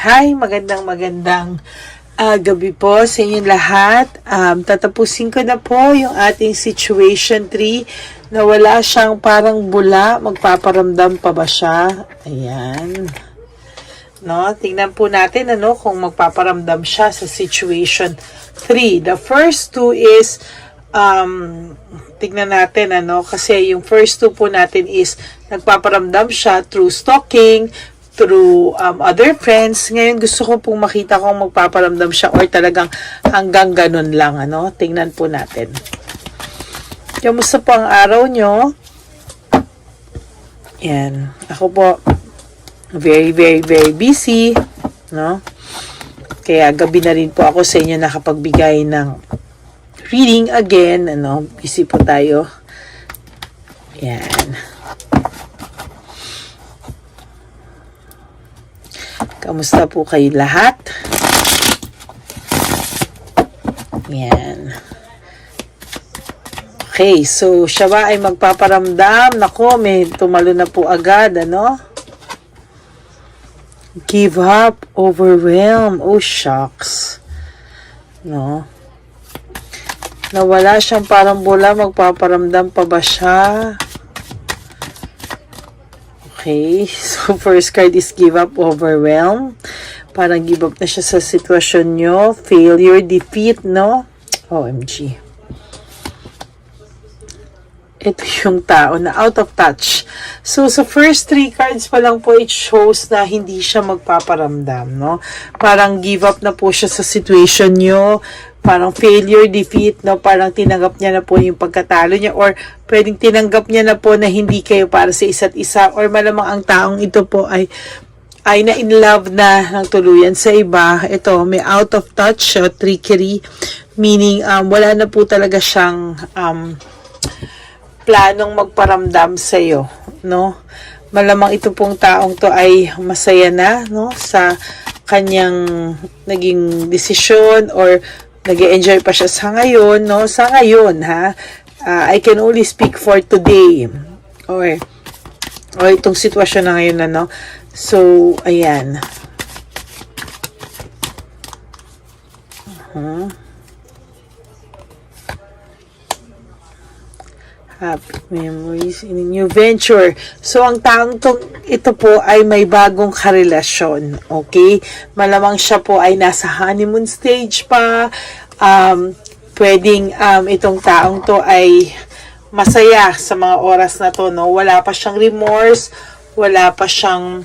Hi, magandang gabi po sa inyong lahat. Tatapusin ko na po yung ating situation 3 na wala siyang parang bula. Magpaparamdam pa ba siya? Ayan. No, tingnan po natin kung magpaparamdam siya sa situation 3. The first two is tignan natin kasi yung first two po natin is nagpaparamdam siya through stalking, through other friends. Ngayon gusto ko pong makita kung magpaparamdam siya or talagang hanggang ganun lang. Tingnan po natin. Kamusta po ang araw nyo? Yan. Ako po very busy, Kaya gabi na rin po ako sa inyo nakapagbigay ng reading again, busy po tayo. Yan. Kamusta po kayo lahat? Yan. Okay, so siya ba ay magpaparamdam? Nako, may tumalo na po agad, Give up, overwhelm. Oh, shucks. Nawala siyang parang bola, magpaparamdam pa ba siya? Okay, so first card is give up, overwhelm. Parang give up na siya sa sitwasyon nyo. Failure, defeat, OMG. Ito yung tao na out of touch. So, sa first 3 cards pa lang po, it shows na hindi siya magpaparamdam, Parang give up na po siya sa situation nyo. Parang failure, defeat, Parang tinanggap niya na po yung pagkatalo niya or pwedeng tinanggap niya na po na hindi kayo para sa isa't isa or malamang ang taong ito po ay na in love na ng tuluyan sa iba. Ito, may out of touch, trickery, meaning wala na po talaga siyang planong magparamdam sa iyo, Malamang ito pong taong to ay masaya na, sa kanyang naging desisyon or nag-enjoy pa siya sa ngayon, Sa ngayon, I can only speak for today. Or itong sitwasyon na ngayon So, ayan. Happy memories in a new venture. So, ang taong ito po ay may bagong karelasyon. Okay? Malamang siya po ay nasa honeymoon stage pa. Pwedeng itong taong to ay masaya sa mga oras na to, Wala pa siyang remorse, wala pa siyang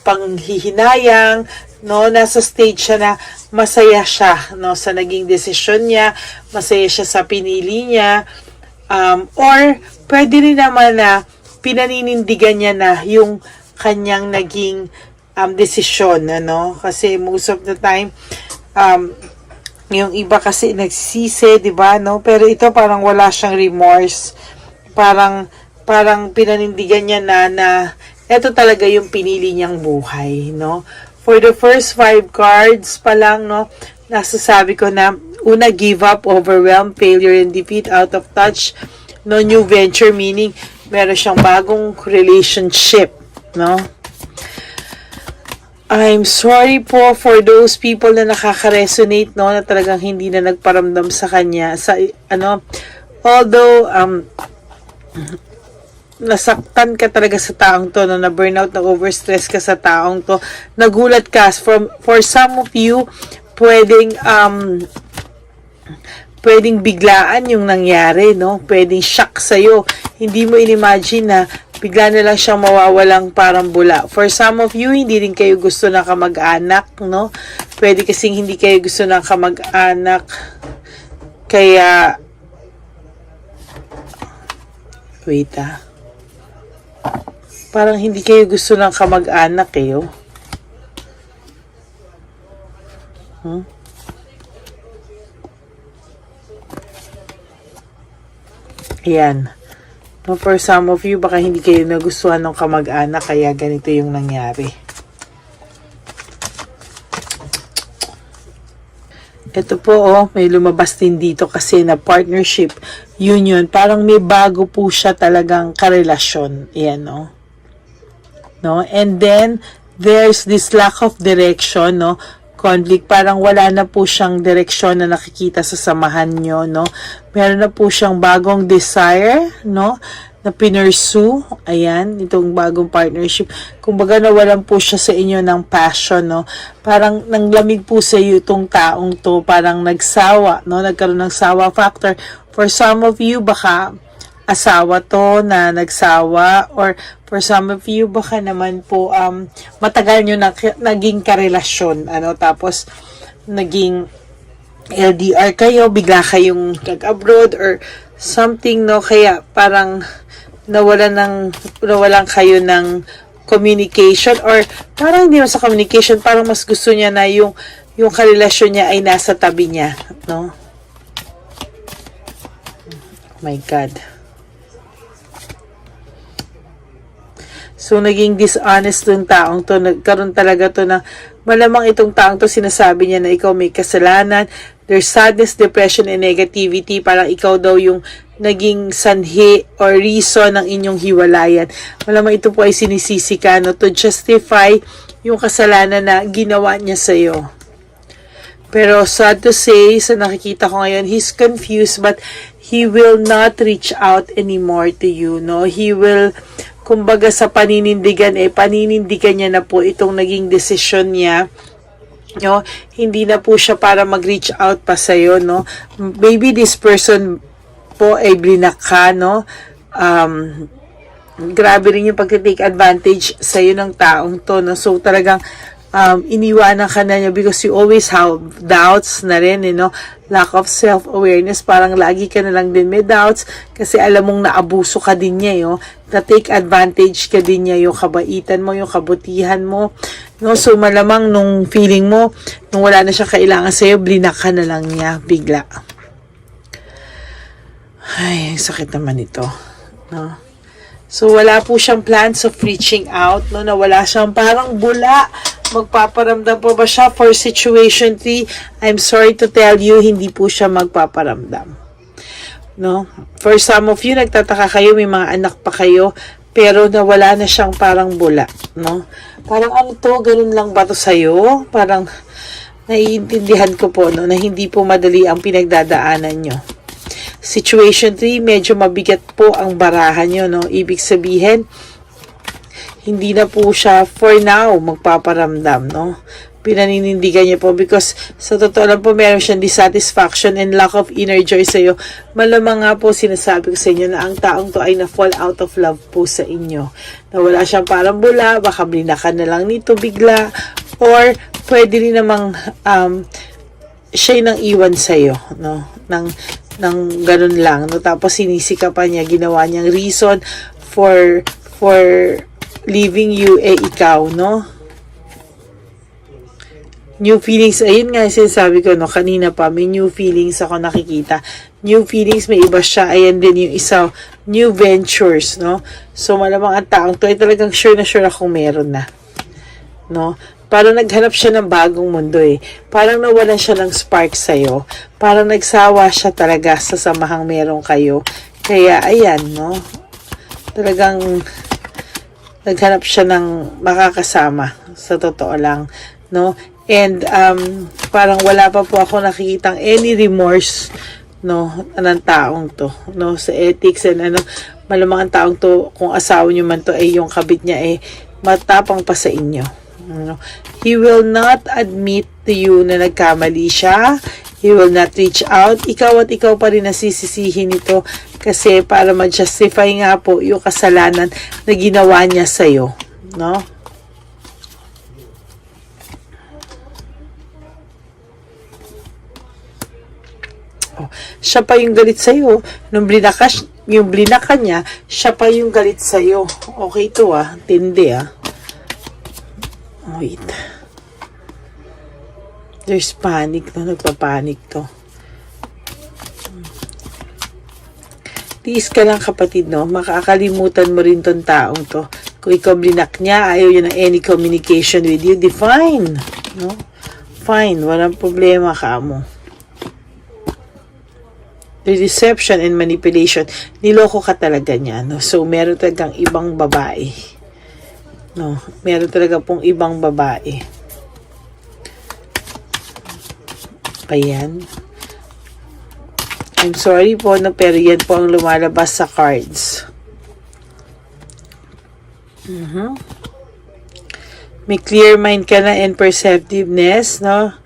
panghihinayang, Nasa stage siya na masaya siya, sa naging desisyon niya, masaya siya sa pinili niya. Or pwede rin naman na pinaninindigan niya na yung kanyang naging desisyon, Kasi most of the time, yung iba kasi nagsisisi, di ba, Pero ito parang wala siyang remorse. Parang pinanindigan niya na ito talaga yung pinili niyang buhay, For the first 5 cards pa lang, nasasabi ko na una, give up, overwhelm, failure, and defeat, out of touch, new venture, meaning meron siyang bagong relationship, I'm sorry po for those people na nakaka-resonate, na talagang hindi na nagparamdam sa kanya, although, nasaktan ka talaga sa taong to, na burnout, na overstress ka sa taong to, nagulat ka, for some of you, pwedeng biglaan yung nangyari, Pwedeng shock sa'yo. Hindi mo in-imagine na bigla na lang siyang mawawalang parang bula. For some of you, hindi rin kayo gusto ng kamag-anak, Pwede kasing hindi kayo gusto ng kamag-anak. Kaya, wait parang hindi kayo gusto ng kamag-anak kayo. Ayan. For some of you, baka hindi kayo nagustuhan ng kamag-anak, kaya ganito yung nangyari. Ito po, may lumabas din dito kasi na partnership, union. Parang may bago po siya talagang karelasyon. Ayan, And then, there's this lack of direction, no? Conflict, parang wala na po siyang direksyon na nakikita sa samahan nyo, no? Meron na po siyang bagong desire, no? Na pinursue, ayan, itong bagong partnership. Kumbaga nawalan po siya sa inyo ng passion, no? Parang nanglamig po sa iyo itong taong to, parang nagsawa, no? Nagkaroon ng sawa factor. For some of you, baka asawa to na nagsawa, or for some of you baka naman po matagal nyo naging karelasyon, ano, tapos naging LDR kayo, bigla kayong nag-abroad or something, no, kaya parang nawalan kayo ng communication, or parang hindi sa communication, parang mas gusto niya na yung karelasyon niya ay nasa tabi niya, no? Oh my God. So, naging dishonest yung taong to. Nagkaroon talaga to na malamang itong taong to sinasabi niya na ikaw may kasalanan. There's sadness, depression, and negativity. Parang ikaw daw yung naging sanhi or reason ng inyong hiwalayan. Malamang ito po ay sinisisi ka, no, to justify yung kasalanan na ginawa niya sa'yo. Pero sad to say, sa nakikita ko ngayon, he's confused, but he will not reach out anymore to you, no? He will, kumbaga sa paninindigan niya na po itong naging desisyon niya, no? Hindi na po siya para mag-reach out pa sa'yo, no? Maybe this person po ay blinak ka, no? Grabe rin yung pag-take advantage sa'yo ng taong to, no? So talagang iniwanan ka na niya because you always have doubts na rin, you know, lack of self-awareness, parang lagi ka na lang din may doubts kasi alam mong naabuso ka din niya, yo, na-take advantage ka din niya, yung kabaitan mo, yung kabutihan mo, no? So malamang nung feeling mo, nung wala na siya kailangan sa'yo, blinak ka na lang niya bigla. Ay, sakit naman ito, no? So wala po siyang plans of reaching out, no? Na wala siyang parang bula. Magpaparamdam po ba siya for situation 3? I'm sorry to tell you, hindi po siya magpaparamdam, no? For some of you, nagtataka kayo, may mga anak pa kayo, pero nawala na siyang parang bula, no? Parang ano to, ganun lang ba to sa'yo? Parang naiintindihan ko po, no, na hindi po madali ang pinagdadaanan nyo. Situation 3, medyo mabigat po ang barahan nyo, no? Ibig sabihin, hindi na po siya for now magpaparamdam, no? Pinaninindigan niya po because sa totoo lang po meron siyang dissatisfaction and lack of inner joy sa iyo. Malamang nga po sinasabi ko sa inyo na ang taong to ay na-fall out of love po sa inyo. Na wala siyang parang bula, baka blinakan na lang nito bigla, or pwede rin namang siya nang iwan sa iyo, no? Nang ganun lang, no? Tapos sinisika pa niya, ginawa niyang reason for leaving you, ikaw, no? New feelings, ayun nga sinasabi ko, no, kanina pa, may new feelings ako nakikita. New feelings, may iba siya, ayan din yung isa, new ventures, no? So, malamang ang taong to ay talagang sure na akong meron na, no? Parang naghanap siya ng bagong mundo, eh. Parang nawalan siya ng spark sa'yo. Parang nagsawa siya talaga sa samahang meron kayo. Kaya, ayan, no? Talagang naghanap siya ng makakasama, sa totoo lang, no? And parang wala pa po ako nakikitang any remorse, no, ng taong to, no, sa ethics and ano, malamang ang taong to, kung asawa niyo man to, ay yung kabit niya matapang pa sa inyo, no? He will not admit to you na nagkamali siya. He will not reach out. Ikaw at ikaw pa rin nasisisihin ito kasi para ma-justify nga po yung kasalanan na ginawa niya sa'yo, no? Oh, siya pa yung galit sa'yo. Nung blinaka niya, siya pa yung galit sa'yo. Okay to, tindi, Wait. There's panic, no? Nagpapanik to. Tiis ka lang, kapatid, no? Makakalimutan mo rin tong taong to. Kung ikaw blinak niya, ayaw niya ng any communication with you, di fine, no? Fine, walang problema ka mo. The deception and manipulation, niloko ka talaga niya, no? So, meron talagang ibang babae, No, meron talaga pong ibang babae. Ayan. I'm sorry po, no, pero yan po ang lumalabas sa cards. May clear mind ka na and perceptiveness, no?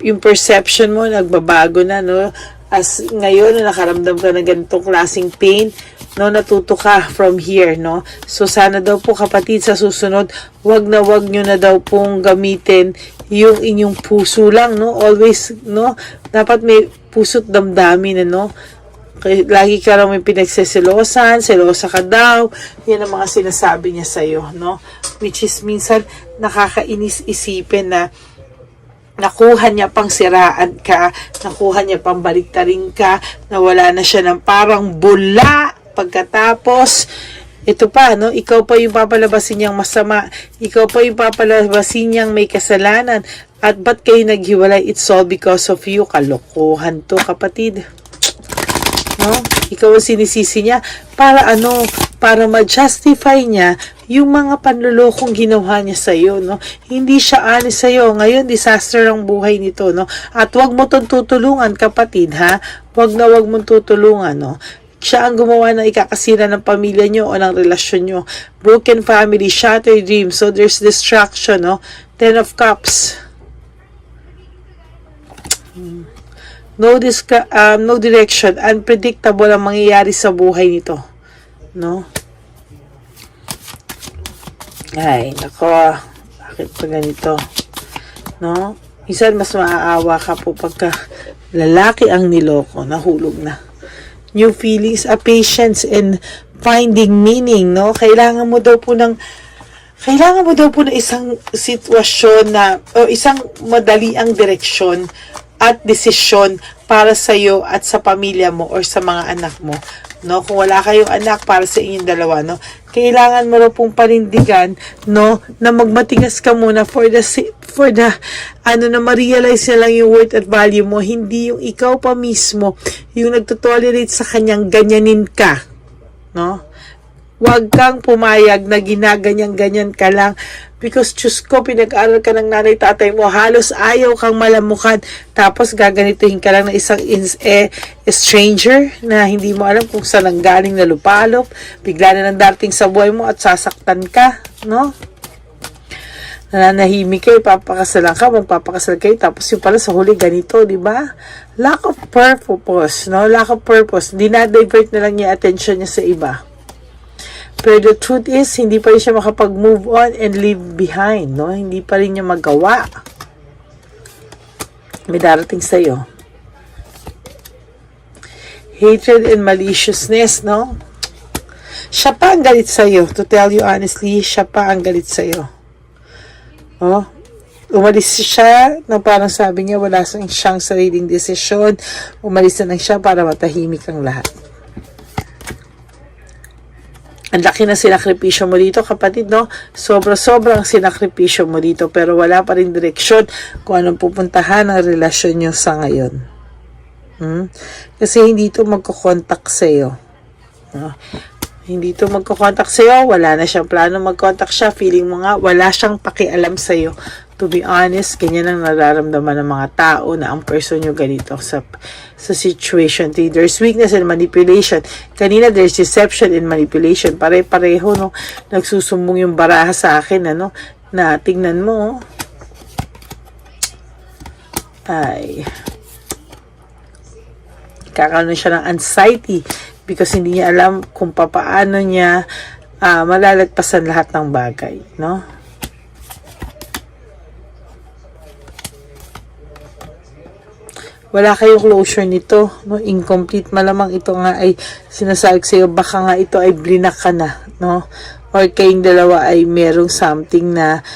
Yung perception mo, nagbabago na, no? As ngayon, nakaramdam ka ng ganitong klaseng pain, no, natuto ka from here, no? So, sana daw po kapatid, sa susunod, wag nyo na daw pong gamitin yung inyong puso lang, no? Always, no? Dapat may puso't damdamin, no? Lagi ka lang may pinagseselosan, selosa ka daw, yan ang mga sinasabi niya sa'yo, no? Which is minsan, nakakainis isipin na nakuha niya pang siraan ka, nakuha niya pang baliktarin ka, nawala na siya ng parang bula. Pagkatapos, ito pa, no? Ikaw pa yung papalabasin niyang masama. Ikaw pa yung papalabasin niyang may kasalanan. At ba't kayo naghiwalay? It's all because of you. Kalokohan to, kapatid. No? Ikaw ang sinisisi niya. Para ano? Para ma-justify niya yung mga panlulokong ginawa niya sa'yo, no? Hindi siya honest sa'yo. Ngayon, disaster ang buhay nito, no? At wag mo itong tutulungan, kapatid, ha? Wag mong tutulungan, no? Siya ang gumawa ng ikakasira ng pamilya nyo o ng relasyon nyo. Broken family, shattered dreams. So, there's distraction, no? 10 of Cups. No direction. Unpredictable ang mangyayari sa buhay nito. No? Ay, nako. Bakit pa ganito? No? Minsan, mas maaawa ka po pagka lalaki ang niloko, nahulog na. New feelings, patience, and finding meaning, no? Kailangan mo daw po ng isang sitwasyon na, o isang madaliang direksyon at desisyon para sa iyo at sa pamilya mo or sa mga anak mo, no? Kung wala kayong anak, para sa inyong dalawa, no? Kailangan mo raw pong panindigan, no, na magmatigas ka muna for the na ma-realize na lang yung worth at value mo, hindi yung ikaw pa mismo yung nagtotolerate sa kanyang ganyanin ka, no? Huwag kang pumayag na ginaganyan-ganyan ka lang because, Diyos ko, pinag-aral ka ng nanay tatay mo, halos ayaw kang malamukan, tapos gaganituhin ka lang ng isang stranger na hindi mo alam kung saan ang galing na lupalop, bigla na nang darating sa buhay mo at sasaktan ka, no? Nananahimik kayo, papakasalan ka, magpapakasal kayo, tapos yung pala sa huli ganito, di ba? Lack of purpose, no? Lack of purpose. Dinadivert na lang niya attention niya sa iba. Pero the truth is, hindi pa rin siya makapag-move on and leave behind, no? Hindi pa rin niya magawa. May darating sa'yo. Hatred and maliciousness, no? Siya pa ang galit sa'yo. To tell you honestly, siya pa ang galit sa'yo. Oh, umalis siya na parang sabi niya wala siyang sariling desisyon. Umalis na lang siya para matahimik ang lahat. Ang laki na sinakripisyo mo dito, kapatid, no? Sobrang sinakripisyo mo dito, pero wala pa rin direksyon kung anong pupuntahan ang relasyon nyo sa ngayon. Kasi hindi ito magkocontact sa'yo. No? Hindi ito magkocontact sa'yo, wala na siyang plano mag-contact siya, feeling mo nga, wala siyang pakialam sa'yo. To be honest, ganyan ang nararamdaman ng mga tao na ang person nyo ganito sa situation. There's weakness and manipulation. Kanina, there's deception and manipulation. Pare-pareho, no? Nagsusumbong yung baraha sa akin, ano? Na tingnan mo, ay, kakaroon siya ng anxiety because hindi niya alam kung paano niya malalagpasan lahat ng bagay, no? Wala kayong closure nito, no? Incomplete. Malamang ito nga ay sinasabi sa'yo, baka nga ito ay blinak ka na, no? Or kayong dalawa ay merong something na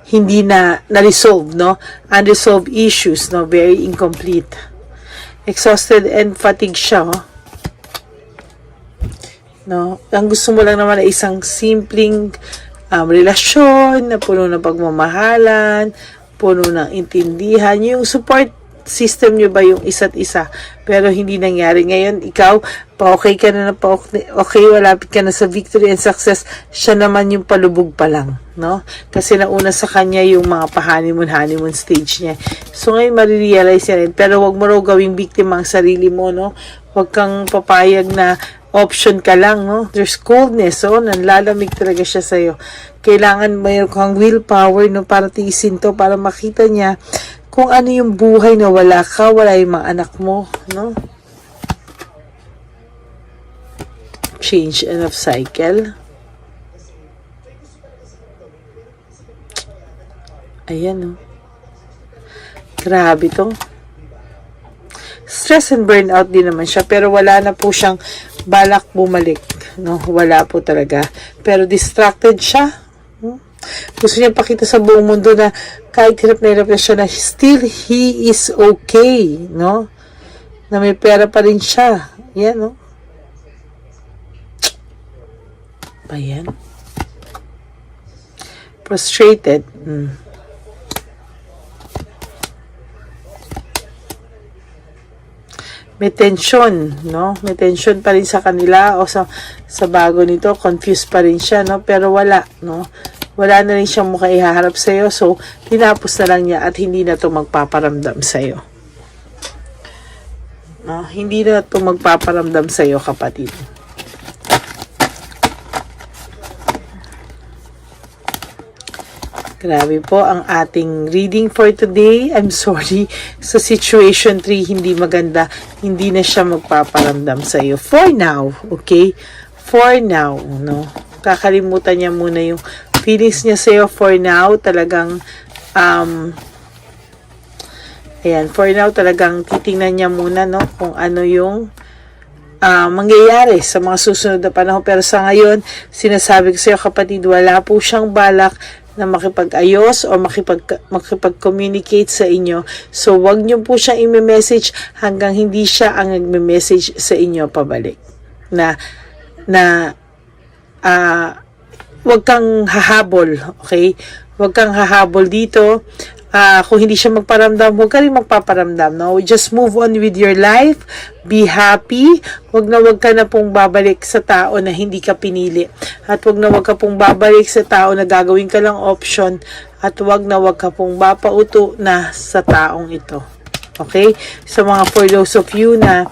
hindi na na-resolve, no? Unresolved issues, no? Very incomplete. Exhausted and fatigued siya, oh. No? Ang gusto mo lang naman ay isang simpleng relasyon na puno ng pagmamahalan, puno ng intindihan, yung support system nyo ba yung isa't isa, pero hindi nangyari. Ngayon, ikaw, pa-okay ka na okay, malapit ka na sa victory and success, siya naman yung palubog pa lang, no? Kasi nauna sa kanya yung mga pa-honeymoon stage niya. So, ngayon, marirealize niya rin. Pero wag mo raw gawing biktima ang sarili mo, no? Wag kang papayag na option ka lang, no? There's coldness, so, nanlalamig talaga siya sa'yo. Kailangan mayroon kang willpower, no? Para tiisin to, para makita niya kung ano yung buhay na wala ka, wala yung mga anak mo, no? Change and of cycle. Ayan, no? Grabe to. Stress and burnout din naman siya, pero wala na po siyang balak bumalik, no? Wala po talaga. Pero distracted siya. Gusto niya pakita sa buong mundo na kahit hirap na siya, na still he is okay, no? Na may pera pa rin siya. Yan, no? Ayan. Frustrated. May tension, no? May tension pa rin sa kanila o sa bago nito, confused pa rin siya, no? Pero wala, no? Wala na rin siyang mukha ihaharap sa'yo, so tinapos na lang niya at hindi na to magpaparamdam sa'yo. No? Hindi na to magpaparamdam sa'yo, kapatid. Grabe po ang ating reading for today. I'm sorry. Sa situation 3, hindi maganda. Hindi na siya magpaparamdam sa iyo. For now, okay? For now, no? Kakalimutan niya muna yung feelings niya sa iyo for now. Talagang, ayan, for now, talagang titingnan niya muna, no? Kung ano yung mangyayari sa mga susunod na panahon. Pero sa ngayon, sinasabi ko sa iyo, kapatid, wala po siyang balak na makipag-ayos o makipag-communicate sa inyo. So, wag niyo po siya i-message hanggang hindi siya ang nagme-message sa inyo pabalik. Wag kang hahabol, okay? Wag kang hahabol dito. Kung hindi siya magparamdam, huwag ka rin magpaparamdam, no? Just move on with your life. Be happy. Huwag ka na pong babalik sa tao na hindi ka pinili. At huwag ka pong babalik sa tao na gagawin ka lang option. At huwag ka pong bapauto na sa taong ito. Okay? Sa mga for those of you na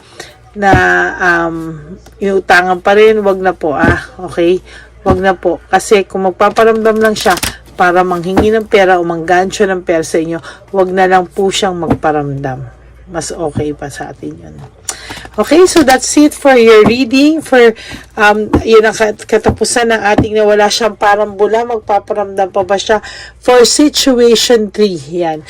inutangan pa rin, huwag na po, okay? Huwag na po. Kasi kung magpaparamdam lang siya, para manghingi ng pera o manggancho ng pera sa inyo, wag na lang po siyang magparamdam. Mas okay pa sa atin yun. Okay, so that's it for your reading. For, yun ang katapusan ng ating na wala siyang parambula, magpaparamdam pa ba siya? For situation 3, yan.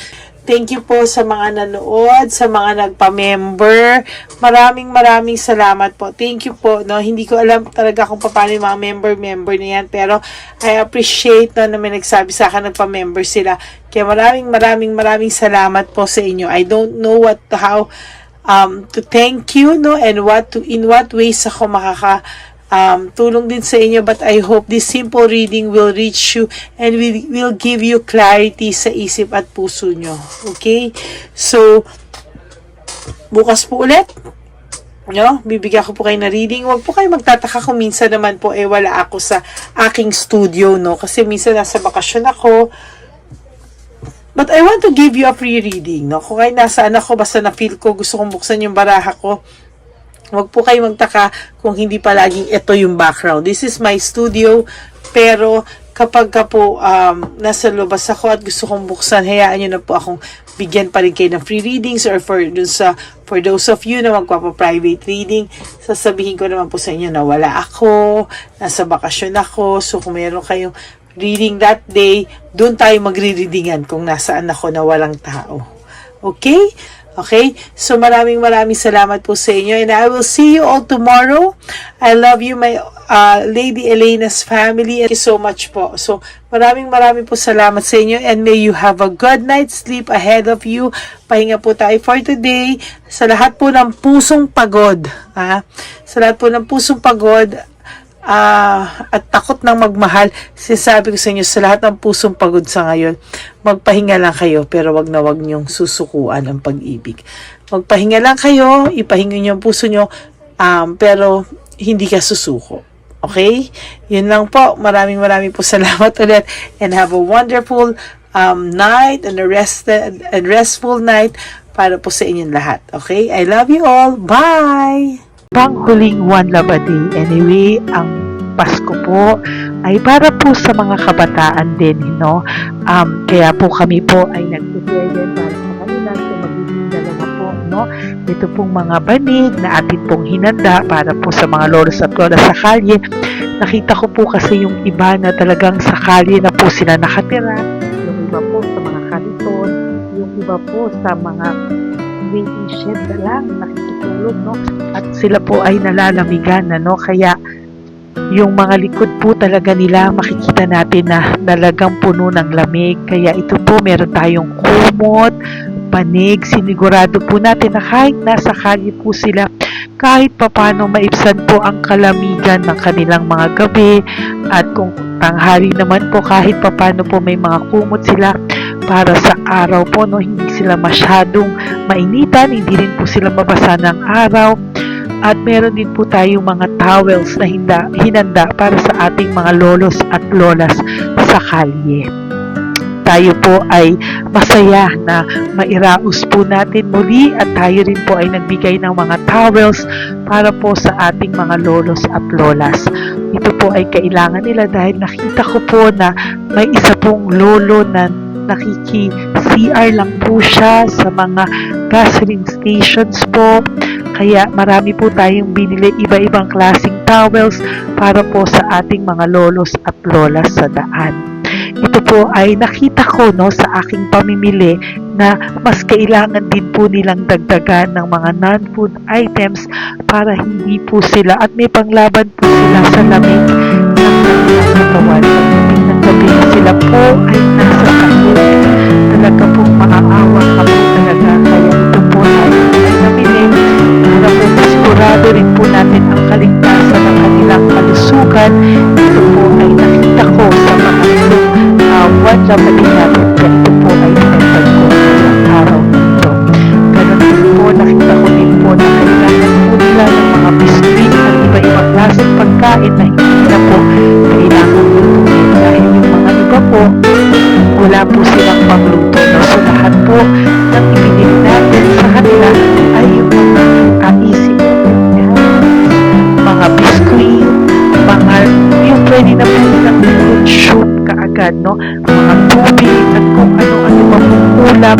Thank you po sa mga nanood, sa mga nagpa-member. Maraming salamat po. Thank you po. No, hindi ko alam talaga kung paano yung mga member na yan, pero I appreciate na may nagsabi sa akin, nagpa-member sila. Kaya maraming salamat po sa inyo. I don't know how to thank you, no, and in what ways ako tulong din sa inyo, but I hope this simple reading will reach you and will give you clarity sa isip at puso nyo. Okay? So, bukas po ulit, no? Bibigyan ko po kayo na reading. Huwag po kayo magtataka kung minsan naman po wala ako sa aking studio, no? Kasi minsan nasa bakasyon ako. But I want to give you a free reading, no? Kung kayo nasaan ako, basta na-feel ko, gusto kong buksan yung baraha ko, huwag po kayo magtaka kung hindi palaging ito yung background. This is my studio, pero kapag po nasa labas ako at gusto kong buksan, hayaan nyo na po akong bigyan pa rin kayo ng free readings, or for those of you na magpapa-private reading, sasabihin ko naman po sa inyo na wala ako, nasa bakasyon ako. So kung meron kayong reading that day, doon tayo magre-readingan kung nasaan ako na walang tao. Okay? Okay? So, maraming salamat po sa inyo. And I will see you all tomorrow. I love you, my Lady Elena's family. Thank you so much po. So, maraming po salamat sa inyo. And may you have a good night's sleep ahead of you. Pahinga po tayo for today. Sa lahat po ng pusong pagod. Sa lahat po ng pusong pagod, at takot ng magmahal, sinasabi ko sa inyo, sa lahat ng pusong pagod sa ngayon, magpahinga lang kayo, pero wag na wag niyong susukuan ang pag-ibig. Magpahinga lang kayo, ipahinga niyo ang puso niyo, pero hindi ka susuko. Okay? Yun lang po. Maraming po salamat ulit, and have a wonderful night and a restful night para po sa inyong lahat. Okay? I love you all. Bye! Panghuling One Love a Day. Anyway, ang Pasko po ay para po sa mga kabataan din, no? Kaya po kami po ay nag-prepare din para sa kanila, so magiging dalawa po, no? Ito pong mga banig na atin pong hinanda para po sa mga lolos at lola sa kalye. Nakita ko po kasi yung iba na talagang sa kalye na po sila nakatira, yung iba po sa mga kariton, yung iba po sa mga waiting shed na lang nakikitulog, no? At sila po ay nalalamigan na, no? Kaya yung mga likod po talaga nila makikita natin na talagang puno ng lamig. Kaya ito po, meron tayong kumot, panig. Sinigurado po natin na kahit nasa kalye po sila, kahit papano maibsan po ang kalamigan ng kanilang mga gabi. At kung tanghali naman po, kahit papano po may mga kumot sila para sa araw po, no? Hindi sila masyadong mainitan, hindi rin po sila mabasa ng araw. At meron din po tayong mga towels na hinanda para sa ating mga lolos at lolas sa kalye. Tayo po ay masaya na mairaos po natin muli, at tayo rin po ay nagbigay ng mga towels para po sa ating mga lolos at lolas. Ito po ay kailangan nila dahil nakita ko po na may isa pong lolo na nakiki-CR lang po siya sa mga gasoline stations po. Kaya marami po tayong binili iba-ibang klaseng towels para po sa ating mga lolos at lolas sa daan. Ito po ay nakita ko, no, sa aking pamimili na mas kailangan din po nilang dagdagan ng mga non-food items para hindi po sila, at may panglaban po sila sa lamig ng kanilang katawan. Pagdating ng gabi sila po ay nasa sakit. Talaga pong maaawa ka po talaga. Kaya ito po ay namili para po masigurado rin po natin ang kaligtasan ng kanilang kalusugan. Ito po ay nakita ko sa mga One Love a Day natin. Kaya ito po ay pinagpag ko ng araw nito. Ganun din po, nakita ko din po na kailangan po nila ng mga biskuit at iba-ibang klaseng pagkain na hindi na po kailangan lutuin. Dahil yung mga iba po, wala po silang pangluto. No? So lahat po ng ibinili natin sa kanila ay yung mga easy mga biskuit, mga yung pwede na po nilang soup kaagad, no? Mga tubig at kung ano-ano pa pong ulam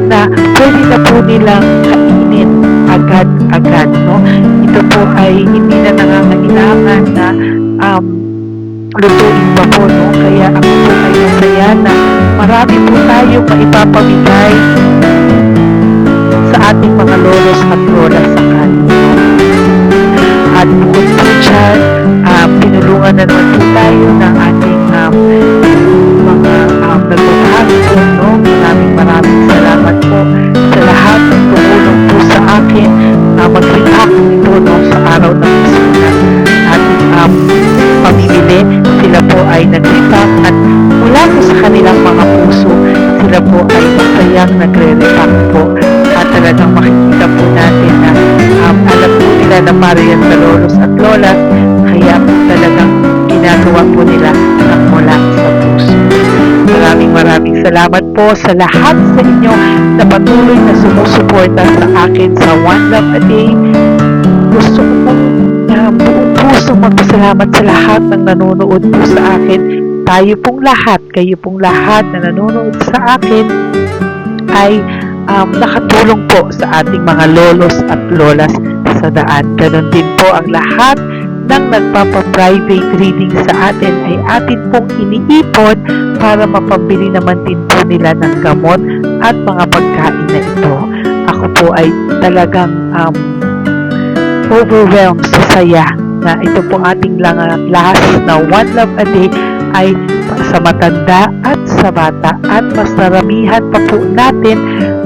na pwede na po nilang kainin agad-agad, no? Ito po ay hindi na nangangailangan na lutuin pa po, no? Kaya ako po ay masaya na marami po tayo maipapamigay sa ating mga lolos at lolas sa kalye. At bukod po dyan, pinulungan na naman po tayo ng ating mga nagbabago po, no? Maraming salamat po sa lahat ng tumulong po sa akin mag-react ito, no, sa araw ng mismo na ating pamimili. Sila po ay nag-react, at mula po sa kanilang mga puso, sila po ay masayang nagre-react po. At talagang makikita po natin na alam po nila na para yan sa lolos at lolas, kaya po talagang ginagawa po nila ng mula sa puso. Maraming salamat po sa lahat sa inyo na patuloy na sumusuporta sa akin sa One Love a Day. Gusto ko pong buong pusong magpasalamat sa lahat ng nanonood po sa akin. Tayo pong lahat, kayo pong lahat na nanonood sa akin ay nakatulong po sa ating mga lolos at lolas sa daan. Ganon din po ang lahat ng nagpapa-private reading sa atin ay atin pong iniipon para mapambili naman din po nila ng gamot at mga pagkain na ito. Ako po ay talagang overwhelmed sa saya na ito po ating last na One Love a Day ay sa matanda at sa bata, at mas naramihan pa po natin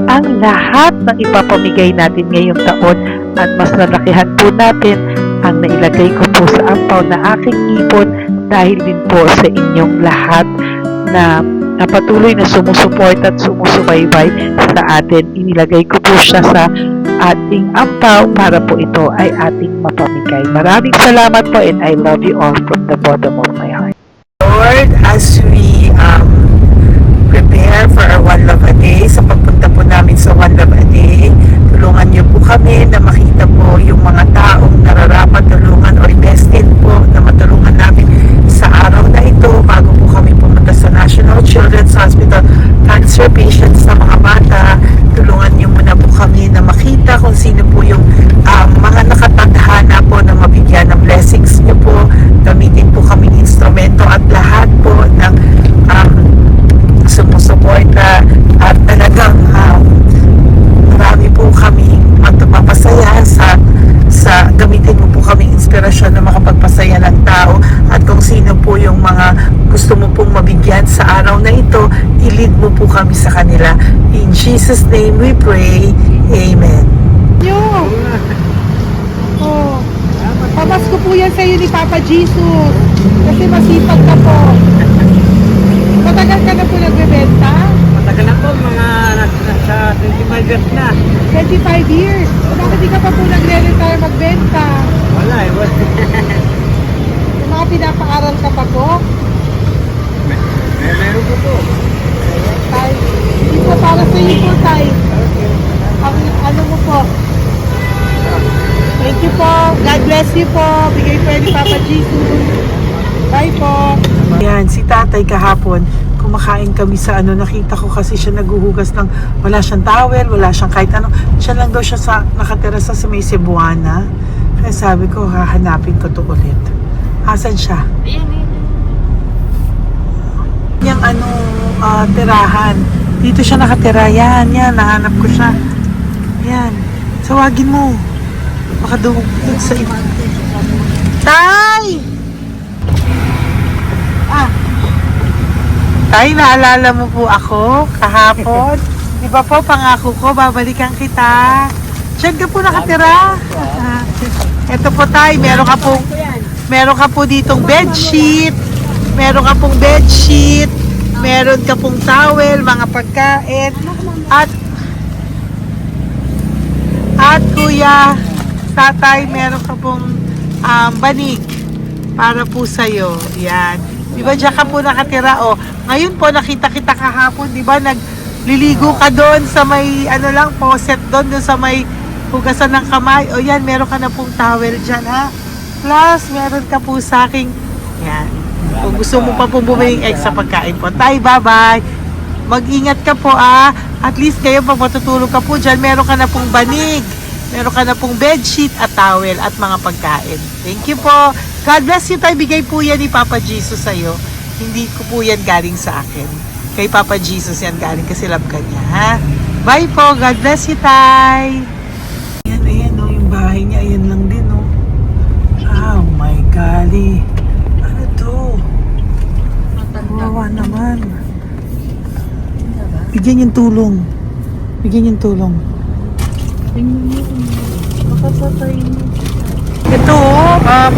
ang lahat ng ipapamigay natin ngayong taon, at mas nalakihan po natin ang nailagay ko po sa ampaw na aking ipon dahil din po sa inyong lahat na patuloy na sumusuporta at sumusubaybay sa atin. Inilagay ko po siya sa ating ampaw para po ito ay ating mapamigay. Maraming salamat po and I love you all from the bottom of my heart. Lord, as we prepare for our One Love a Day, sa pagpunta po namin sa One Love a Day, tulungan niyo po kami na makita po yung mga taong nararapat tulungan or destined po na matulungan namin sa araw na ito bago po kami pumunta sa National Children's Hospital cancer patients sa mga bata. Tulungan niyo muna po kami na makita kung sino po yung mga nakatadhana po na mabigyan ng blessings niyo po. Gamitin po kaming instrumento at lahat po ng sumusuporta at talagang marami po kami magpapasaya sa gamitin mo po kaming inspirasyon na makapagpasaya ng tao at kung sino po yung mga gusto mo pong mabigyan sa araw na ito, i-lead mo po kami sa kanila. In Jesus' name we pray. Amen. Oh, pamasko po yan sa iyo ni Papa Jesus. Kasi masipag ka po. Matagal ka na po nagbebenta? Matagal na po, mga nasa 25 years na. 25 years. Bakit di ka pa po nagre-retire magbenta? Wala eh, wala. Yung mga pinapaaral ka pa po? Meron po po. Tay, hindi po para sa iyo po, Tay. Ang ano mo po? Thank you po. God bless you po. Bigay po yan ni Papa Jesus. Bye po. Yan, si tatay kahapon, kumakain kami sa nakita ko kasi siya naghuhugas ng, wala siyang towel, wala siyang kahit ano. Siya lang daw siya nakatira sa may Cebuana. Kaya sabi ko, hahanapin ko to ulit. Asan siya? Yung tirahan. Dito siya nakatira. Yan, nahanap ko siya. Yan. Tawagin mo. Baka doon sa iba. Tay! Tay, naalala mo po ako kahapon? Di ba po, pangako ko, babalikan kita. Diyan ka po nakatira. Ito po, Tay, meron ka po ditong bedsheet. Meron ka pong bedsheet. Meron ka pong towel, mga pagkain. At kuya, tatay, meron ka pong banig para po sa'yo. Yan. Di ba diyan ka po nakatira? O, ngayon po nakita kita kahapon, di ba nagliligo ka doon sa may faucet doon sa may hugasan ng kamay. O yan, meron ka na pong towel dyan ha. Plus, meron ka po sa aking, yan. Kung gusto mo pa pong bumili extra pagkain po. Tay, bye-bye. Mag-ingat ka po At least kayo pag matutulog ka po dyan, meron ka na pong banig. Meron ka na pong bedsheet at towel at mga pagkain. Thank you po. God bless you, Tay. Bigay po yan ni Papa Jesus sa'yo. Hindi ko po yan galing sa akin. Kay Papa Jesus yan galing kasi love ka niya, ha? Bye po. God bless you, Tay. Ayan, yung bahay niya. Ayan lang din, Oh my golly. Ano to? Wawa naman. Bigyan yung tulong. Ito,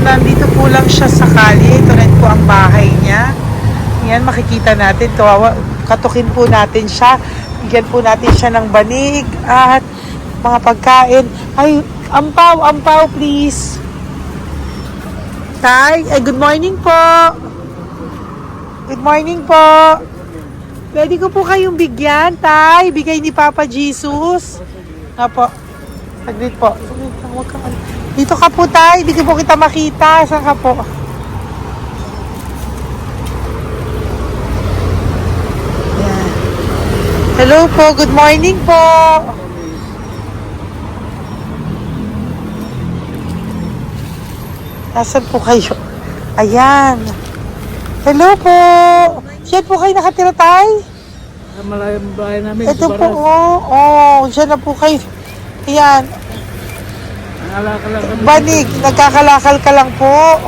nandito po lang siya sa kalye. Ito rin po ang bahay niya. Yan, makikita natin. Katukin po natin siya. Bigyan po natin siya ng banig at mga pagkain. Ay, ampaw, please. Tay, good morning po. Good morning po. Pwede ko po kayong bigyan, Tay. Bigay ni Papa Jesus. Apo. Saglit po. Dito ka po, Tay. Dito po kita makita. Saan ka po? Yan. Hello po. Good morning po. Nasaan po kayo? Ayan. Hello po. Diyan po kayo nakatira, Tay? Malayang bahay namin. Ito po, diyan na po kayo. Ayan. Banig, nagkakalakal ka lang po.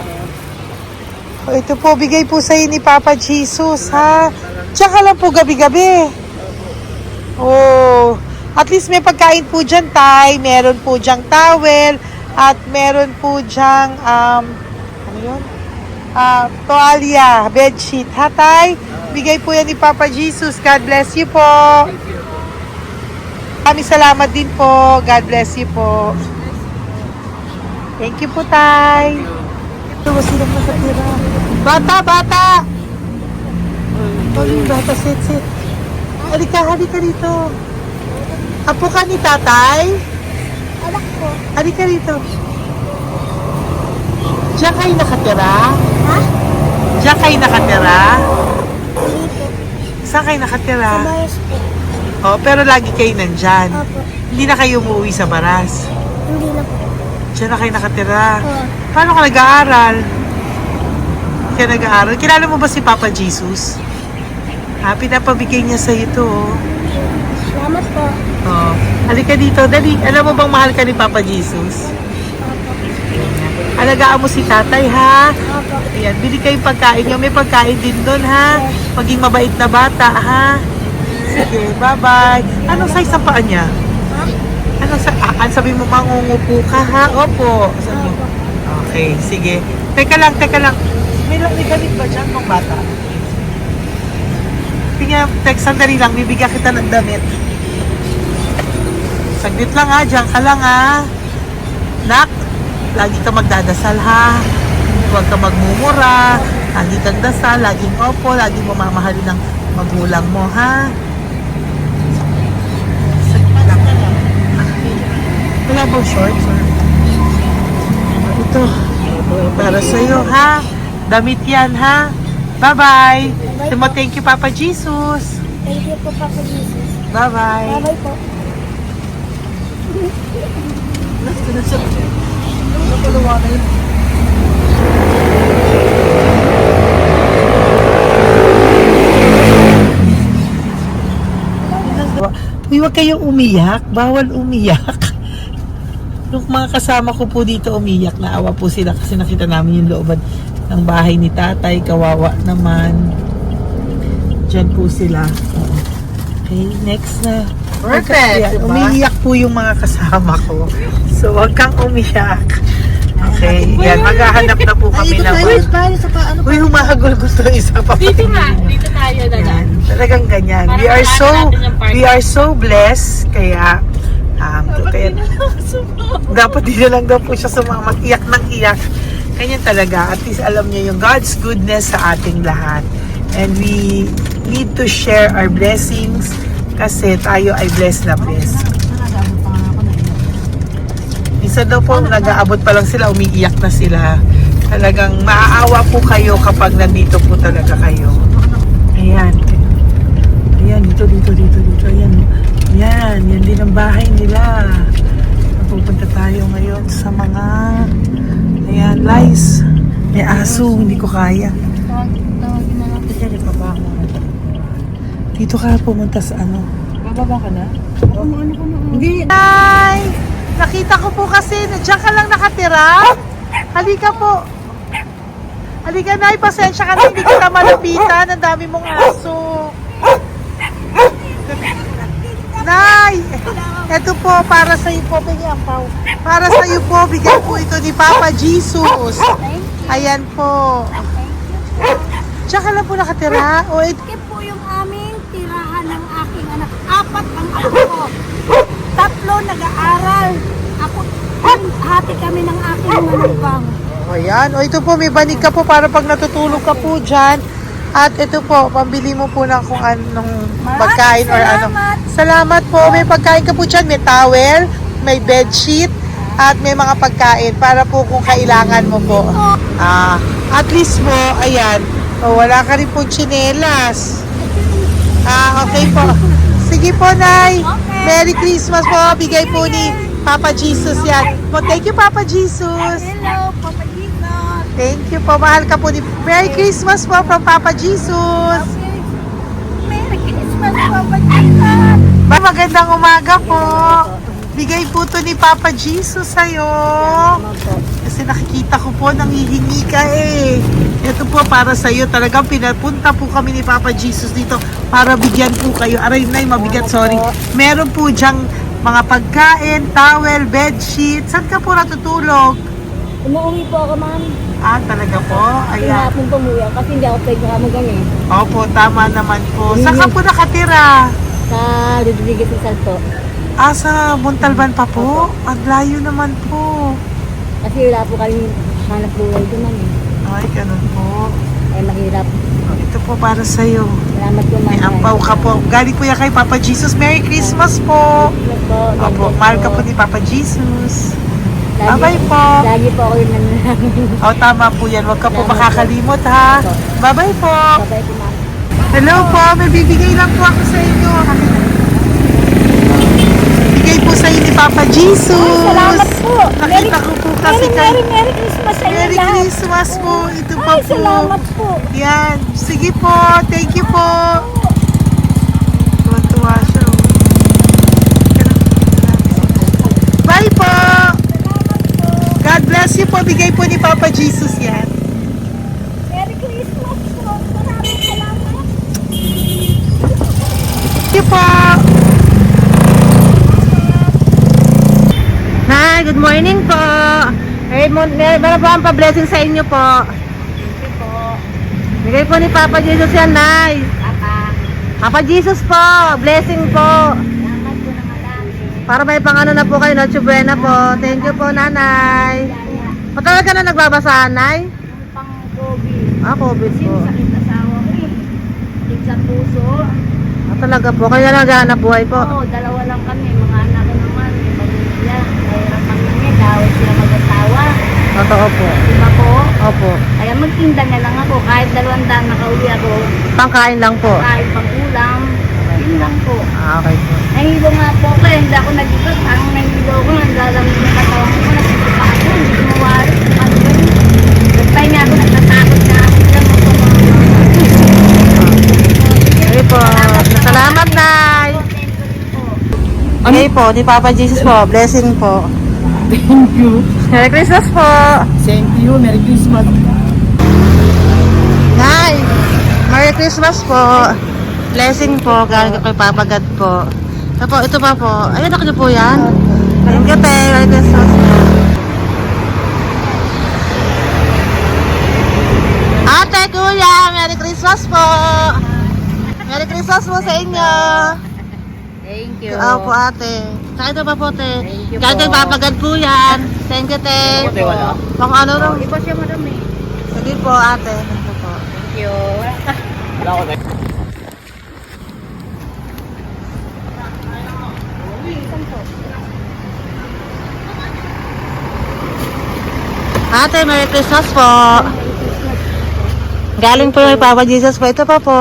Ito po, bigay po sa'yo ni Papa Jesus, ha? Tsaka lang po gabi-gabi. At least may pagkain po dyan, Tay. Meron po dyang towel. At meron po dyang, ano yun? Toalya, bedsheet. Ha, Tay? Bigay po yan ni Papa Jesus. God bless you po. Maraming salamat din po. God bless you po. Thank you po, Tay. Ito, silang nakatira. Bata, bata! Oh, bata, sit. Halika dito. Apo ka ni Tatay? Anak ko. Halika rito. Diyan kayo nakatira? Ha? Diyan kayo nakatira? Dito. Saan kayo nakatira? Mayos po. Oh, pero lagi kayo nandyan. Opo. Hindi na kayo umuwi sa Baras. Hindi na po. Diyan na kayo nakatira. Oo. Paano ka nag-aaral? Kaya nag-aaral? Kilala mo ba si Papa Jesus? Pinapabigay niya sa ito. Salamat po. Oh. Halika dito, dali. Alam mo bang mahal ka ni Papa Jesus? Opo. Alagaan mo si Tatay, ha? Opo. Ayan, bili kayong pagkain nyo. May pagkain din doon, ha? Maging mabait na bata, ha? Sige, bye-bye. Anong size ang paa niya? Ha? Sabi mo, mangungupo ka, ha? Opo. Sabi mo. Okay, sige. Teka lang. May gamit ba dyan ng bata? Tingnan, sandali lang. Bibigyan kita ng damit. Saglit lang, ha? Diyan ka lang, ha? Nak, lagi ka magdadasal, ha? Huwag ka magmumura. Lagi kang dasal, laging opo, laging mamamahalin ng magulang mo, ha? Saglit lang. Wala bang shorts? Ito. Para sa'yo, ha? Damit yan, ha? Bye-bye. Sabi mo, thank you, Papa Jesus. Thank you po, Papa Jesus. Bye-bye. Bye-bye po. Uy, huwag kayong umiyak. Bawal umiyak. Yung mga kasama ko po dito umiyak, naawa po sila kasi nakita namin yung looban ng bahay ni Tatay. Kawawa naman. Diyan po sila. Oo. Okay, next na. Perfect, Yan, diba? umiiyak po yung mga kasama ko. So, huwag kang umiyak. Okay, yan. Maghahanap na po kami ng... Tayo sa ano Uy, humahagol gusto isa pa. Dito tayo na Yan. Talagang ganyan. Para We are maano so natin yung party. we are so blessed kaya dapat dito lang daw po siya sumama, iyak ng iyak. Ganyan talaga. At least alam niyo yung God's goodness sa ating lahat. And we need to share our blessings kasi tayo ay blessed na blessed. Isa daw po, nag-aabot pa lang sila, umiiyak na sila. Talagang maaawa po kayo kapag nandito po talaga kayo. Ayan. Ayan, dito. Ayan, yan din ang bahay nila. Pupunta tayo ngayon sa mga, ayan, lice. May aso, hindi ko kaya. Tawagin na lang kasi baba mo. Dito ka pumunta sa ano. Bababa ka na? Hindi. Hi! Nakita ko po kasi, diyan ka lang nakatira. Halika po. Halika, Nay, pasensya ka na, hindi kita malapitan. Ang dami mong aso. Nay, eto po, para sa iyo po, bigyan po. Para sa iyo po, bigay po ito ni Papa Jesus. Ayan po. Diyan ka lang po nakatira. O, Ito po yung aming tirahan ng aking anak. 4 ang anak ko. 3 nag-aaral. Ako, hati kami ng aking manugang. ayan. O, ito po, may banig ka po para pag natutulog ka po dyan. At ito po, pambili mo po ng kung anong pagkain or ano. Salamat po. May pagkain ka po dyan. May towel, may bedsheet, at may mga pagkain para po kung kailangan mo po. At least mo, ayan. O, wala ka rin po tsinelas. Okay po. Sige po, Nay. Merry Christmas po. Bigay po ni Papa Jesus yan. Thank you, Papa Jesus. Hello, Papa Jesus. Thank you po. Mahal ka po ni... Merry Christmas po from Papa Jesus. Merry Christmas, Papa Jesus. Magandang umaga po. Bigay po to ni Papa Jesus sa'yo. Kasi nakikita ko po, nangihingi ka eh. Ito po para sa'yo. Talagang pinapunta po kami ni Papa Jesus dito para bigyan po kayo. Aray, Nay, mabigat, sorry. Meron po dyang mga pagkain, towel, bedsheet. Saan ka po natutulog? Umuwi po ako, ma'am. Talaga po? Ayan. Pinapong pumuya kasi hindi ako pwede makamugan eh. Opo, tama naman po. Saan ka po nakatira? Sa Rodriguez Rizal po. Sa Montalban pa po? Ang layo naman po. Kasi wala po kami hanap buhay doon, ma'am. Ay, ganun po. Eh, mahirap. Ito po para sa'yo. Salamat po, ma'am. May ampaw ka po. Galing po yan kay Papa Jesus. Merry Christmas po. Opo, mahal ka po ni Papa Jesus. Bye-bye po. Lagi po ako yung nananangin. Tama po yan. Huwag ka po makakalimot, ha? Bye-bye po. Babay po, ma'am. Hello po. May bibigay lang po ako sa inyo. Bigay po sa inyo ni Papa Jesus. Salamat po. Nakita ko po kasi kay... Merry Christmas sa inyo Merry lahat. Christmas po. Ito pa Ay, po. salamat po. Yan. Sige po. Thank you po. Tuwa-tuwa siya. Bye po. God bless you po. Bigay po ni Papa Jesus yan. Merry Christmas po. Maraming salamat. Thank you po. Hi, good morning po. Meron po ang pa-blessing sa inyo po. Thank you po. Bigay po ni Papa Jesus yan, Nay. Papa. Papa Jesus po, blessing po. Salamat po ng marami. Para may pangano na po kayo, Noche Buena po. Thank you po, Nanay. Matagal ka na nagbabasahan, Nay? Pang COVID. COVID Kasi po. sakit asawa ko eh. Sakit sa puso. Talaga po, kaya naghahanap buhay po. Oo, dalawa lang kami. Mga anak ko naman. May pamilya. Mahirap kami niya. Dawit sila mag-asawa. Totoo po. Diba po? Opo. Kaya magtinda na lang ako. Kahit 200 nakauwi ako. Pangkain lang po. Kahit pang ulam. Yun lang po. Okay po. Nahilo nga po ako. Hindi ako nag-ikot. Ang nahilo ko. Naglalamig yung katawan ko. Nagsipa ako. Hindi ko mawari. Ano ba yun? Nagpahinga ako. Nagtatakot na ako. Diyan mo po mga Sige po. Salamat, Nay. Okay po, ni Papa Jesus po. Blessing po. Thank you. Merry Christmas po. Same to you. Merry Christmas. Nay, Merry Christmas po. Blessing po, galing kay Papa God po. Ito pa po. Ayun, ako niyo po yan. Thank you, te. Merry Christmas po. Ate, kuya, Merry Christmas po. Merry Christmas po sa inyo. Thank you. Opo, ate. Saka ito pa po, te. Thank you Galing kay po. Papa God po yan. Thank you, te. Wala. Pang ano lang. Iba siya madami. Sige po, ate. Thank you po. Thank you. Wala ko na. Ate, Merry Christmas po. Galing po kay Papa Jesus po. Ito pa po.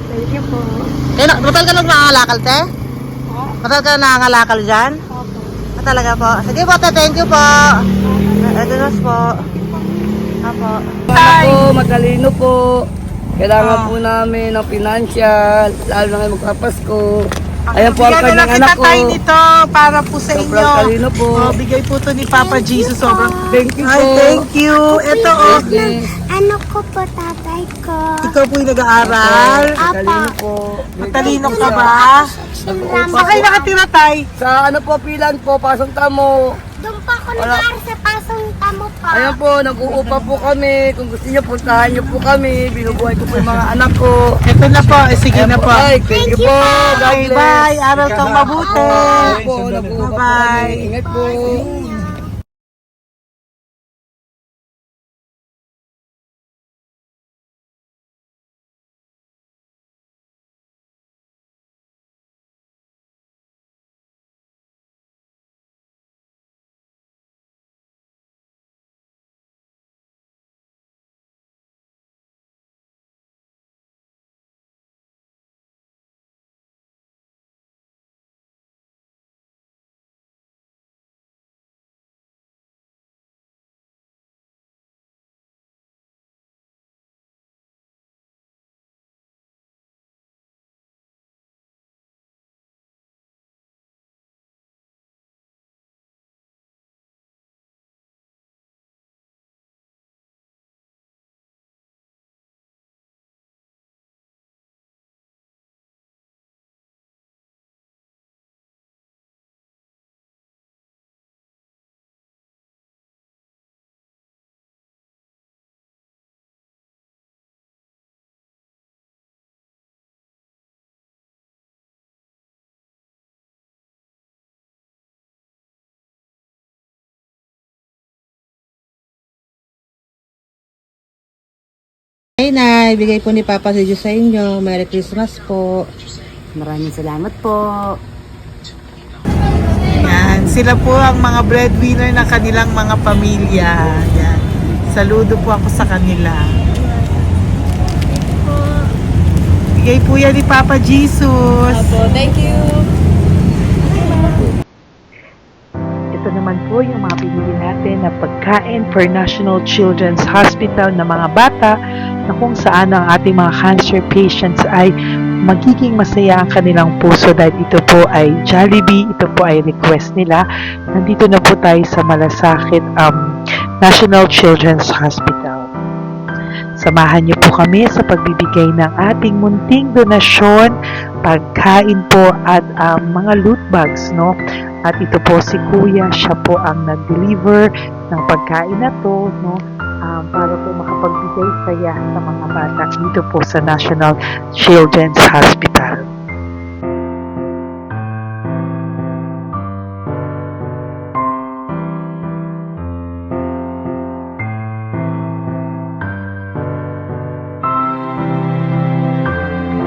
Thank you po. Matagal ka nang nangangalakal, te? Matagal ka nang nangangalakal dyan? Talaga po. Sige po, te. Thank you po. Merry Christmas po. Apo. Ako, matalino po. Kailangan po namin ng financial, lalo na ngayon magpapasko. Ayan po ang Bigyan na lang kanyang anak kita ko. tayo nito para po sa Sobrang inyo. talino po. Bigay po to ni Papa Jesus. Sobrang Thank you Ay, po. thank you. Ito oh. Blessing. Ano ko po tatay ko? Ikaw po yung nag-aaral. Matalino po. Matalino ka ba? Saan kayo nakatira, tay? Sa ano po, pilan po, pasong tamo. Doon pa ako nag-aaral sa pasong tamo pa. Ayan po, nag-uupa po kami. Kung gusto niyo, puntahan niyo po kami. Binubuhay ko po yung mga anak ko. Ito na po. Sige na po. Ay, thank you po. God Okay, bless. bye. Aral kang mabuti. Po, nag-uupa po Bye-bye. kami. Ingat po. Ay, Nay, bigay po ni Papa si Diyos sa inyo. Merry Christmas po. Maraming salamat po. Yan, sila po ang mga breadwinner ng kanilang mga pamilya. Yan. Saludo po ako sa kanila. Bigay po yan ni Papa Jesus. Thank you. Ito naman po yung mga pinili natin na pagkain for National Children's Hospital na mga bata na kung saan ang ating mga cancer patients ay magiging masaya ang kanilang puso dahil ito po ay Jollibee, ito po ay request nila. Nandito na po tayo sa Malasakit National Children's Hospital. Samahan niyo po kami sa pagbibigay ng ating munting donasyon, pagkain po at mga loot bags, no? At ito po si Kuya, siya po ang nag-deliver ng pagkain na to, no? Para po makapagbigay saya sa mga bata dito po sa National Children's Hospital.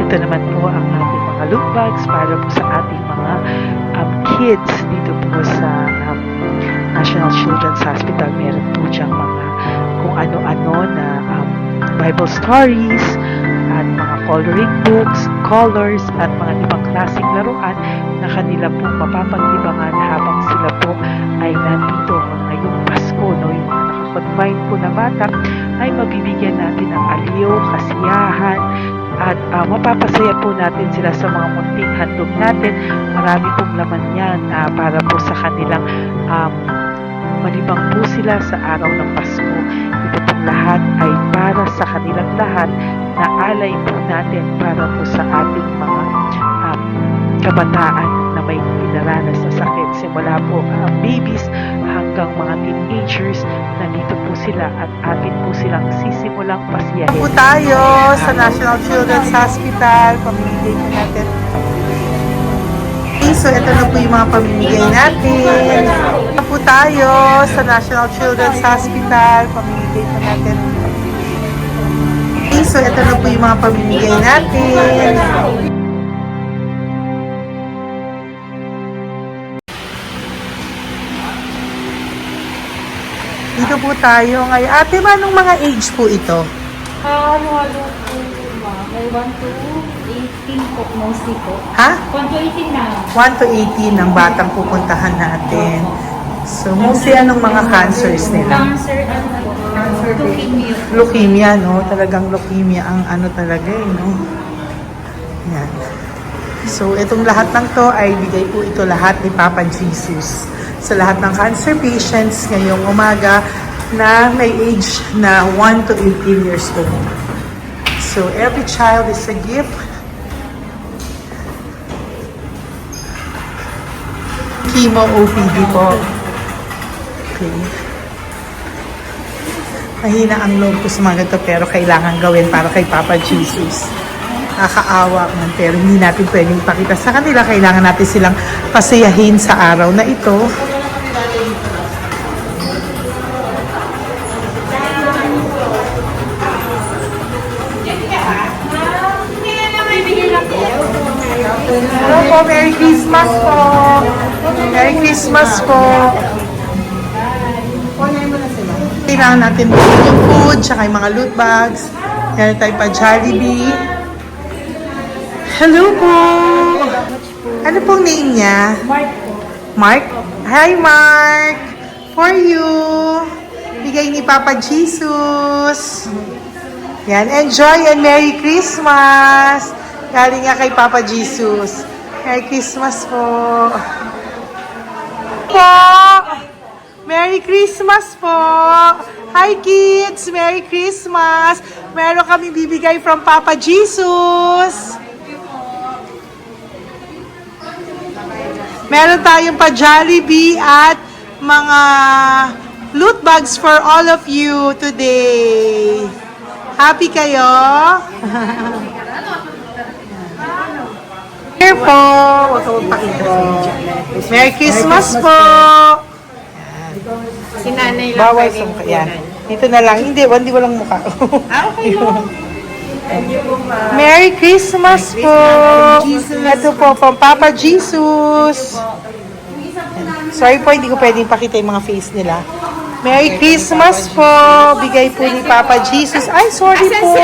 Ito naman po ang ating mga loot bags para po sa ating mga kids dito po sa National Children's Hospital. Meron po diyang mga kung ano-ano na Bible stories at mga coloring books, colors at mga ibang klaseng laruan na kanila po mapapag-ibangan habang sila po ay nandito ngayong Pasko, no? Yung mga nakakonfine po na bata ay mabibigyan natin ng aliw, kasiyahan, at mapapasaya po natin sila sa mga munting handog natin. Marami pong laman yan para po sa kanilang malibang po sila sa araw ng Pasko. Ito pong lahat ay para sa kanilang lahat na alay po natin para po sa ating mga kabataan na may pinaranas na sakit. Simula po babies hanggang mga teenagers, nandito po sila at atin po silang sisimulang pasiyahin. Po tayo sa National Children's Hospital. Pamimigay po natin. So, ito na po yung mga pamimigay natin. Ito po tayo sa National Children's Hospital. Pamimigay po natin. So, ito na po yung mga pamimigay natin. Dito po tayo ngayon. Ate, manong mga age po ito? Halo-halo po, ma'am. May 1 to 18 po, mostly po. Ha? 1 to 18 na. 1 to 18 ang batang pupuntahan natin. So, mostly anong mga cancers nila? Cancer, ano po? Leukemia. Leukemia, no? Talagang leukemia ang ano talaga eh, no? Yan. So, itong lahat ng to ay bigay po ito lahat ni Papa Jesus sa lahat ng cancer patients ngayong umaga na may age na 1 to 18 years old. So, every child is a gift. Chemo OPD po. Okay. Mahina ang loob ko sa mga ganito pero kailangan gawin para kay Papa Jesus. Nakakaawa man pero hindi natin pwedeng pakita sa kanila. Kailangan natin silang pasayahin sa araw na ito. Hello po, Merry Christmas po. Merry Christmas po. Kailangan natin bumili yung food, tsaka yung mga loot bags. Meron tayo pa Jollibee. Hello po. Ano pong name niya? Mark po. Mark? Hi, Mark. For you. Bigay ni Papa Jesus. Yan, enjoy and Merry Christmas. Galing nga kay Papa Jesus. Merry Christmas po. Merry Christmas po. Hi kids, Merry Christmas. Meron kami bibigay from Papa Jesus. Meron tayong pa Jollibee at mga loot bags for all of you today. Happy kayo? Here po. Huwag ka magpakita sa video. Merry Christmas po. Si nanay lang Bawal pwedeng sa yan. kunan. Ito na lang. Hindi, walang mukha. Okay Merry Christmas po! Ito po, from Papa Jesus. Sorry po, hindi ko pwedeng pakita yung mga face nila. Merry Christmas po! Bigay po ni Papa Jesus. Ay, sorry po!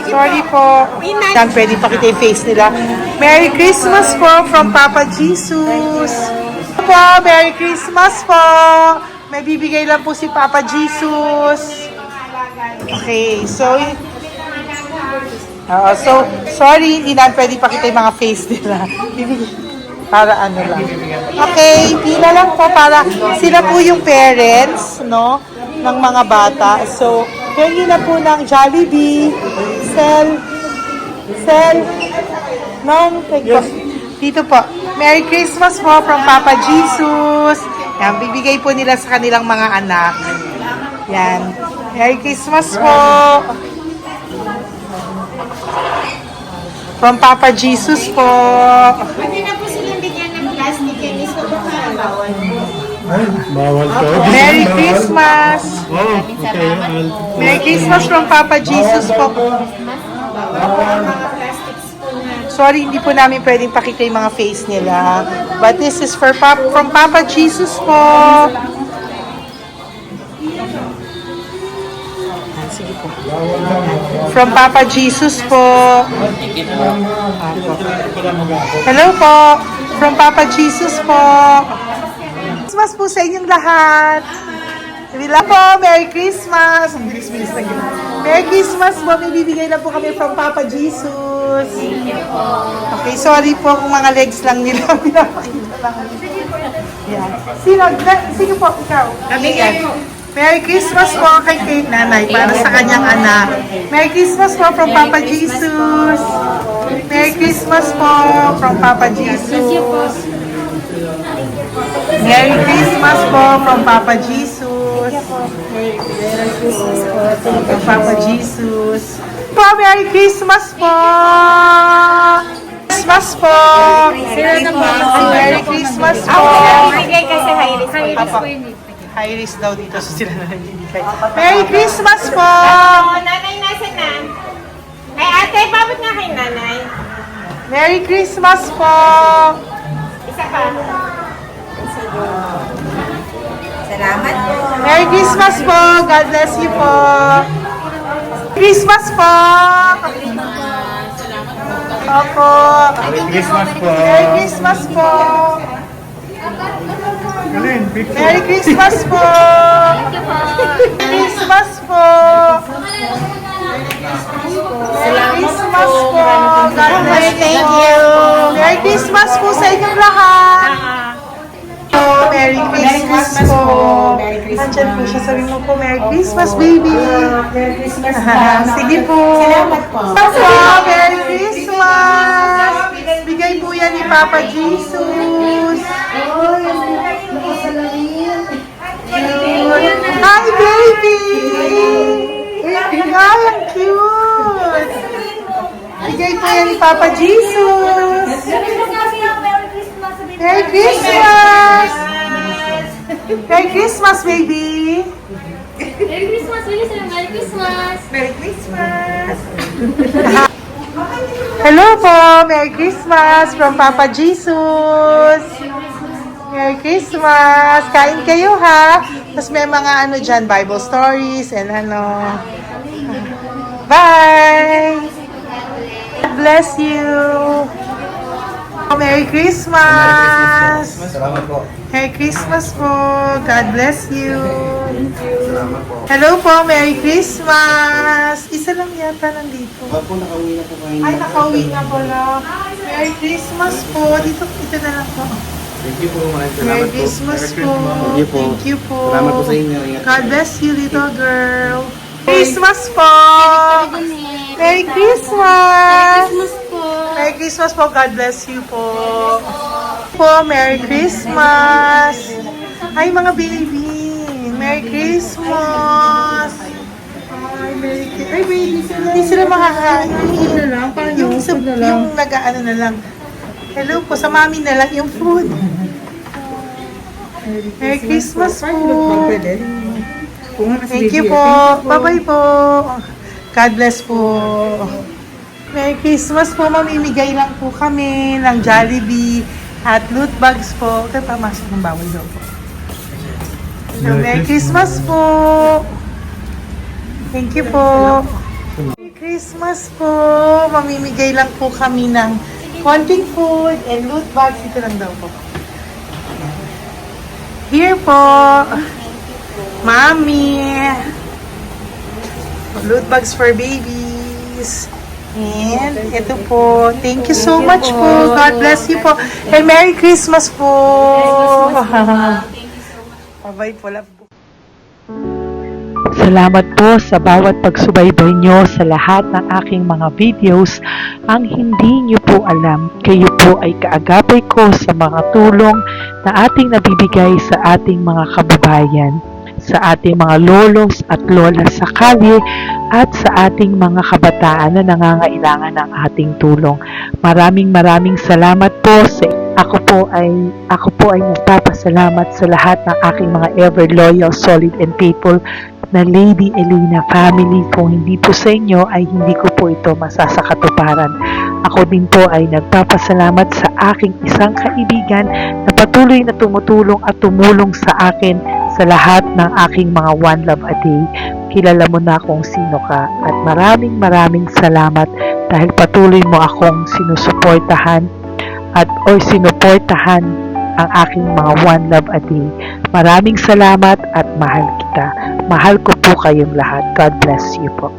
Sorry po. Yan, pwedeng pakita yung face nila. Merry Christmas po from Papa Jesus. Po, Merry Christmas po! May bibigay lang po si Papa Jesus. Okay, so sorry, hindi na pwede pakita yung mga face nila. Para ano lang. Okay, pila lang po para sila po yung parents, no, ng mga bata. So, hingi na po ng Jollibee, Sel, dito po. Merry Christmas po from Papa Jesus. Yan, bibigay po nila sa kanilang mga anak. Yan. Merry Christmas po. From Papa Jesus po. Pwede na po silang bigyan ng plastic and gusto ko bawal. Ay, bawal to. Merry Christmas. Oh, okay. Merry Christmas from Papa Jesus po. Sorry, hindi po namin pwedeng pakita yung mga face nila. But this is from Papa Jesus po. Sige po. From Papa Jesus po. Hello po. From Papa Jesus po. Christmas po sa inyong lahat. Wala po, Merry Christmas. Merry Christmas po. May bibigay na po kami from Papa Jesus. Okay, sorry po kung mga legs lang nila. Pinapakita lang. Yan. Sino po? Ikaw. Nabigay po. Merry Christmas po kay nanay para sa kanyang anak. Merry Christmas po from Papa Jesus. Merry Christmas po from Papa Jesus. Merry Christmas po from Papa Jesus. Merry Christmas po from Papa Jesus. Po, Merry Christmas po. Christmas po. Merry Christmas po. Bigay kasi high-risk. High risk daw dito so sila na nagbibigay. Merry Christmas po! Nanay, nasa na? Ay, ate, babot nga kay nanay. Merry Christmas po! Isa pa. Salamat po. Merry Christmas po! God bless you po! Christmas po! Opo! Merry Christmas po. Merry Christmas po! Merry Christmas po! Christmas po! Merry Christmas po! God bless Thank you. Merry Christmas po sa inyong lahat! Merry Christmas po! Nandiyan po siya. Sabi mo po, Merry Christmas, baby! Merry Christmas sige po! Salamat po! Merry Christmas! Bigay po yan ni Papa Jesus! Hi, baby! Hi, ang cute! Bigay po yan ni Papa Jesus! Merry Christmas! Merry Christmas, baby! Merry Christmas! Merry Christmas! Merry Christmas! Hello po! Merry Christmas from Papa Jesus! Merry Christmas! Kain kayo ha! Tapos may mga ano dyan, Bible stories and ano. Bye! God bless you! Merry Christmas! Salamat po. Merry Christmas po! God bless you! Hello po! Merry Christmas! Isa lang yata nandito. Opo, nakauwi na po kayo. Ay, nakauwi na pala. Merry Christmas po! Dito na lang po. Thank you po. Maraming salamat Merry po. Christmas po! Thank you po. Thank you po! Salamat po sa inyo. Ingat God bless you, little girl! Christmas po! Merry Christmas! Merry Christmas po! God bless you po! Merry Christmas! Ay, mga baby! Merry Christmas! Ay, baby! Hindi sila makakain. Yung nag-ano na lang. Hello po, sa mami na lang yung food. Merry Christmas po! Thank you po. Bye-bye po. God bless po. Merry Christmas po. Mamimigay lang po kami ng Jollibee at loot bags po. Kaya pamasok ng bawal daw po. So, Merry Christmas po. Thank you po. Merry Christmas po. Mamimigay lang po kami ng konting food and loot bags. Ito lang daw po. Here po. Mommy. Loot bags for babies. And ito po. Thank you so much po. God bless you po. And Merry Christmas po. Bye-bye po. Love po. Salamat po sa bawat pagsubaybay nyo sa lahat ng aking mga videos. Ang hindi nyo po alam, kayo po ay kaagapay ko sa mga tulong na ating nabibigay sa ating mga kababayan, sa ating mga lolos at lola sa kalye, at sa ating mga kabataan na nangangailangan ng ating tulong. Maraming salamat po sa ako po ay nagpapasalamat sa lahat ng aking mga ever loyal, solid and faithful na Lady Elena family. Kung hindi po sa inyo ay hindi ko po ito masasakatuparan. Ako din po ay nagpapasalamat sa aking isang kaibigan na patuloy na tumutulong at tumulong sa akin sa lahat ng aking mga One Love a Day. Kilala mo na kung sino ka at maraming salamat dahil patuloy mo akong sinusuportahan o sinuportahan ang aking mga One Love a Day. Maraming salamat at mahal kita. Mahal ko po kayong lahat. God bless you po.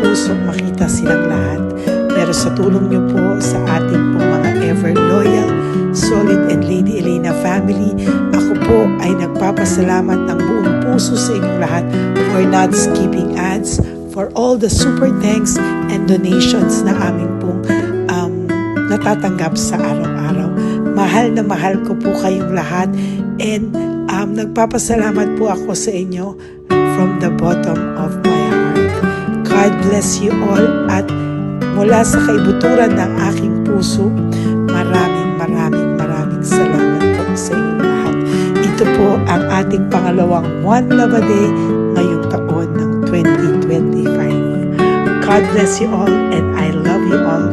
Pusong makita silang lahat. Pero sa tulong niyo po sa ating pong mga ever loyal, solid and Lady Elena family, ako po ay nagpapasalamat ng buong puso sa inyong lahat for not skipping ads, for all the super thanks and donations na aming pong natatanggap sa araw-araw. Mahal na mahal ko po kayong lahat and nagpapasalamat po ako sa inyo from the bottom of my heart. God bless you all at mula sa kaibuturan ng aking puso, maraming salamat po sa inyong lahat. Ito po ang ating pangalawang One Love a Day ngayong taon ng 2025. God bless you all and I love you all